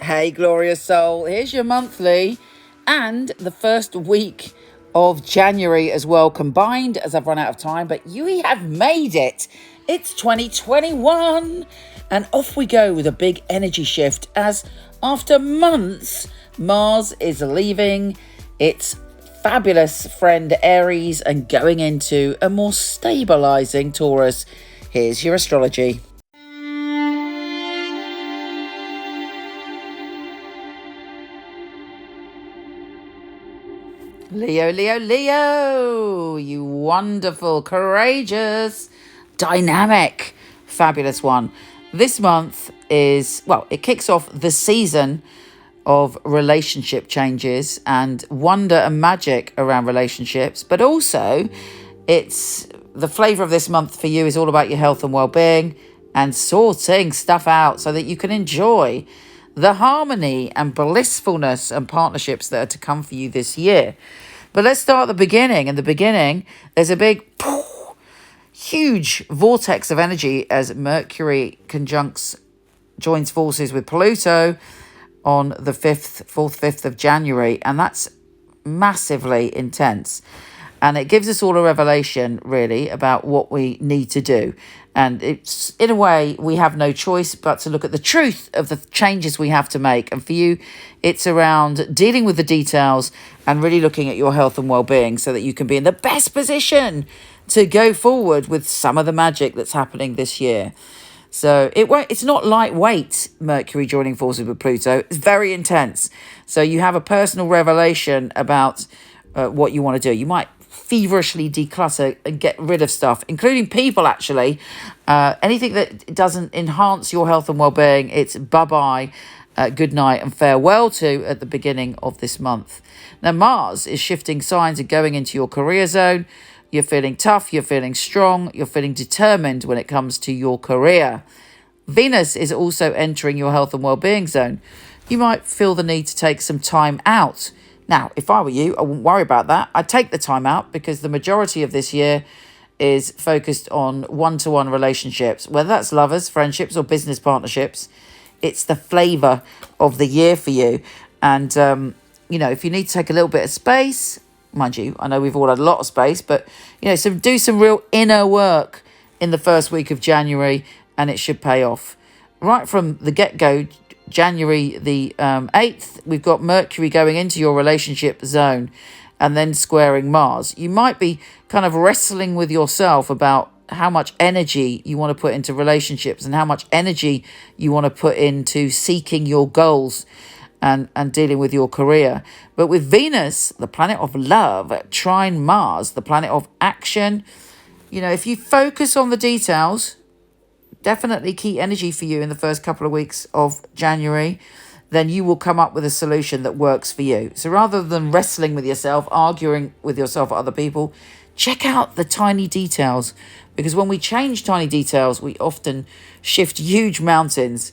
Hey, glorious soul. Here's your monthly and the first week of January as well combined, as I've run out of time, but you have made it. It's 2021 and off we go with a big energy shift as after months, Mars is leaving its fabulous friend Aries and going into a more stabilizing Taurus. Here's your astrology. Leo, Leo, Leo, you wonderful, courageous, dynamic, fabulous one. This month is, well, it kicks off the season of relationship changes and wonder and magic around relationships, but also it's the flavour of this month for you is all about your health and well-being and sorting stuff out so that you can enjoy the harmony and blissfulness and partnerships that are to come for you this year. But let's start at the beginning. In the beginning, there's a big, huge vortex of energy as Mercury joins forces with Pluto on the 5th of January. And that's massively intense. And it gives us all a revelation, really, about what we need to do. And it's, in a way, we have no choice but to look at the truth of the changes we have to make. And for you, it's around dealing with the details and really looking at your health and well-being so that you can be in the best position to go forward with some of the magic that's happening this year. So it's not lightweight, Mercury joining forces with Pluto. It's very intense. So you have a personal revelation about what you want to do. You might feverishly declutter and get rid of stuff, including people, actually. Anything that doesn't enhance your health and well-being, it's bye-bye, good night and farewell to at the beginning of this month. Now, Mars is shifting signs and going into your career zone. You're feeling tough, you're feeling strong, you're feeling determined when it comes to your career. Venus is also entering your health and well-being zone. You might feel the need to take some time out. Now, if I were you, I wouldn't worry about that. I'd take the time out because the majority of this year is focused on one-to-one relationships, whether that's lovers, friendships, or business partnerships. It's the flavour of the year for you. And, if you need to take a little bit of space, mind you, I know we've all had a lot of space, but, do some real inner work in the first week of January and it should pay off. Right from the get-go, January the 8th, we've got Mercury going into your relationship zone and then squaring Mars. You might be kind of wrestling with yourself about how much energy you want to put into relationships and how much energy you want to put into seeking your goals and dealing with your career. But with Venus, the planet of love, trine Mars, the planet of action, if you focus on the details, definitely key energy for you in the first couple of weeks of January, then you will come up with a solution that works for you. So rather than wrestling with yourself, arguing with yourself or other people, check out the tiny details. Because when we change tiny details, we often shift huge mountains.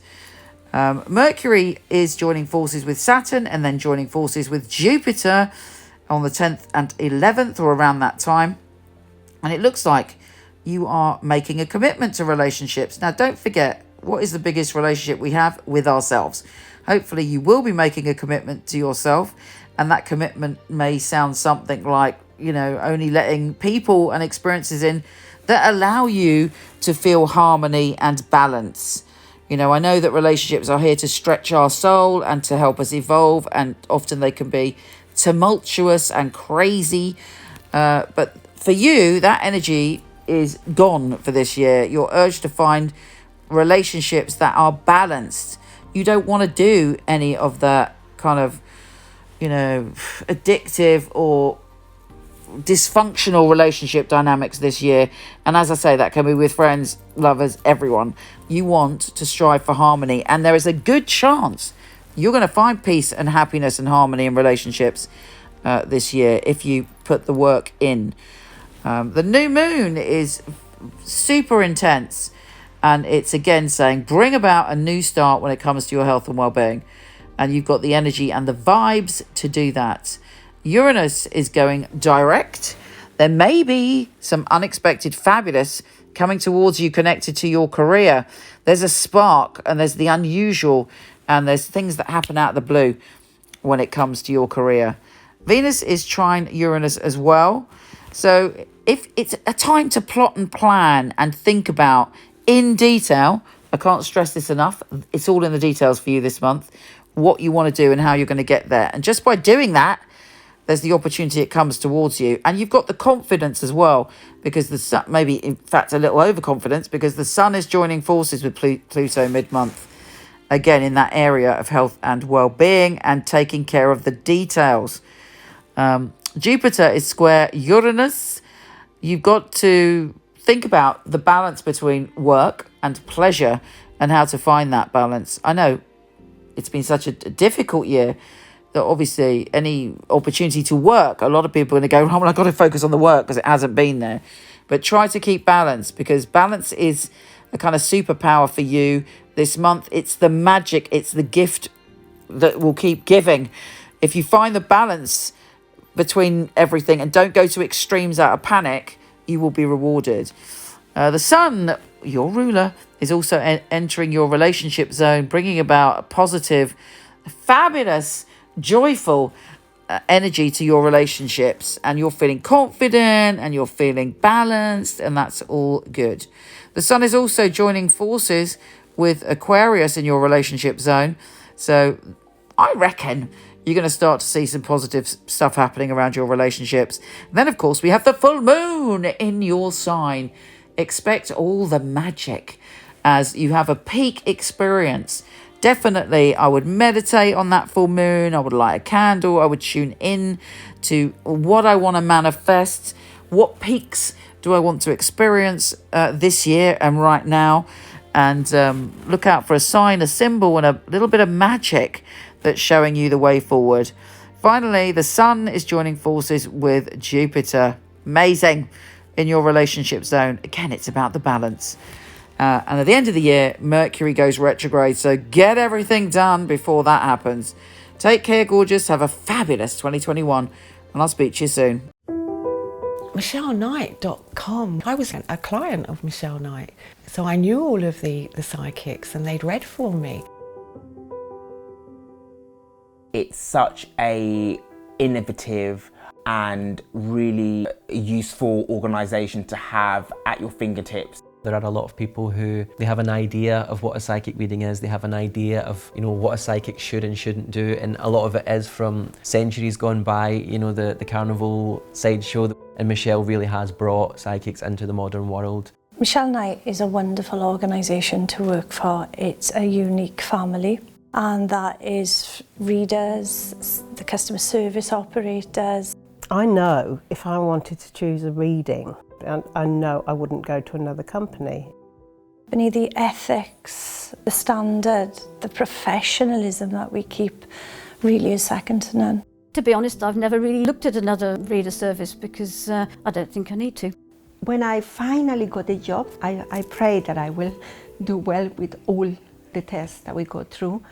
Mercury is joining forces with Saturn and then joining forces with Jupiter on the 10th and 11th or around that time. And it looks like you are making a commitment to relationships. Now, don't forget, what is the biggest relationship we have? With ourselves. Hopefully, you will be making a commitment to yourself. And that commitment may sound something like, only letting people and experiences in that allow you to feel harmony and balance. I know that relationships are here to stretch our soul and to help us evolve. And often they can be tumultuous and crazy. But for you, that energy is gone for this year. Your urge to find relationships that are balanced. You don't want to do any of that kind of, addictive or dysfunctional relationship dynamics this year. And as I say, that can be with friends, lovers, everyone. You want to strive for harmony. And there is a good chance you're going to find peace and happiness and harmony in relationships this year if you put the work in. The new moon is super intense, and it's again saying bring about a new start when it comes to your health and well-being, and you've got the energy and the vibes to do that. Uranus is going direct. There may be some unexpected fabulous coming towards you connected to your career. There's a spark and there's the unusual and there's things that happen out of the blue when it comes to your career. Venus is trine Uranus as well. So if it's a time to plot and plan and think about in detail, I can't stress this enough, it's all in the details for you this month, what you want to do and how you're going to get there. And just by doing that, there's the opportunity it comes towards you. And you've got the confidence as well, because the sun, maybe in fact a little overconfidence, because the sun is joining forces with Pluto mid-month. Again, in that area of health and well-being and taking care of the details. Jupiter is square Uranus. You've got to think about the balance between work and pleasure and how to find that balance. I know it's been such a difficult year that obviously any opportunity to work, a lot of people are going to go, oh, well, I've got to focus on the work because it hasn't been there. But try to keep balance, because balance is a kind of superpower for you this month. It's the magic, it's the gift that will keep giving. If you find the balance between everything and don't go to extremes out of panic, you will be rewarded. The sun, your ruler, is also entering your relationship zone, bringing about a positive, fabulous, joyful energy to your relationships, and you're feeling confident and you're feeling balanced, and that's all good. The sun is also joining forces with Aquarius in your relationship zone, so I reckon you're going to start to see some positive stuff happening around your relationships. And then, of course, we have the full moon in your sign. Expect all the magic as you have a peak experience. Definitely, I would meditate on that full moon. I would light a candle. I would tune in to what I want to manifest. What peaks do I want to experience this year and right now? And look out for a sign, a symbol, and a little bit of magic that's showing you the way forward. Finally, the sun is joining forces with Jupiter. Amazing in your relationship zone. Again, it's about the balance. And at the end of the year, Mercury goes retrograde. So get everything done before that happens. Take care, gorgeous. Have a fabulous 2021. And I'll speak to you soon. MicheleKnight.com. I was a client of Michele Knight. So I knew all of the psychics and they'd read for me. It's such a innovative and really useful organisation to have at your fingertips. There are a lot of people who they have an idea of what a psychic reading is, they have an idea of what a psychic should and shouldn't do, and a lot of it is from centuries gone by, the carnival sideshow, and Michele really has brought psychics into the modern world. Michele Knight is a wonderful organisation to work for. It's a unique family, and that is readers, the customer service operators. I know if I wanted to choose a reading, I know I wouldn't go to another company. The ethics, the standard, the professionalism that we keep really is second to none. To be honest, I've never really looked at another reader service because I don't think I need to. When I finally got a job, I pray that I will do well with all the tests that we go through.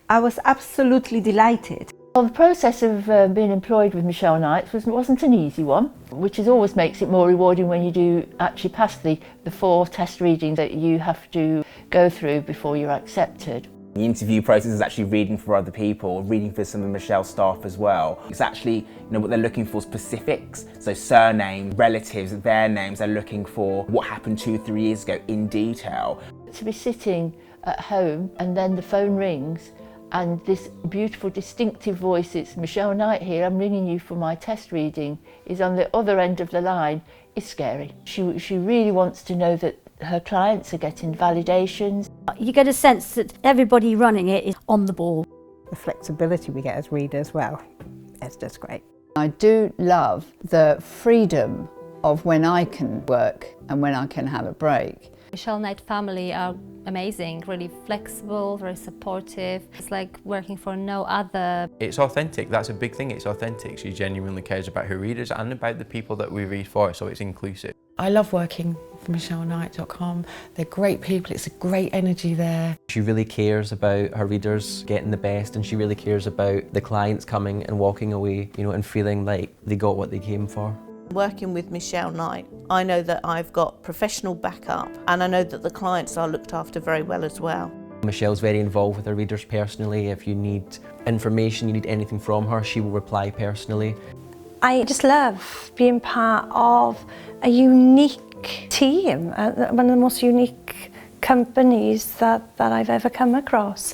I was absolutely delighted. Well, the process of being employed with Michele Knight wasn't an easy one, which always makes it more rewarding when you do actually pass the 4 test readings that you have to go through before you're accepted. The interview process is actually reading for other people, reading for some of Michelle's staff as well. It's actually, what they're looking for, specifics. So surname, relatives, their names. They're looking for what happened 2-3 years ago in detail. To be sitting at home and then the phone rings and this beautiful distinctive voice, it's Michele Knight here, I'm ringing you for my test reading, is on the other end of the line, is scary. She really wants to know that her clients are getting validations. You get a sense that everybody running it is on the ball. The flexibility we get as readers, well, it's just great. I do love the freedom of when I can work and when I can have a break. Michele Knight family are amazing, really flexible, very supportive. It's like working for no other. It's authentic, that's a big thing, it's authentic. She genuinely cares about her readers and about the people that we read for, so it's inclusive. I love working for MicheleKnight.com. They're great people, it's a great energy there. She really cares about her readers getting the best, and she really cares about the clients coming and walking away, and feeling like they got what they came for. Working with Michele Knight, I know that I've got professional backup and I know that the clients are looked after very well as well. Michelle's very involved with her readers personally. If you need information, you need anything from her, she will reply personally. I just love being part of a unique team, one of the most unique companies that I've ever come across.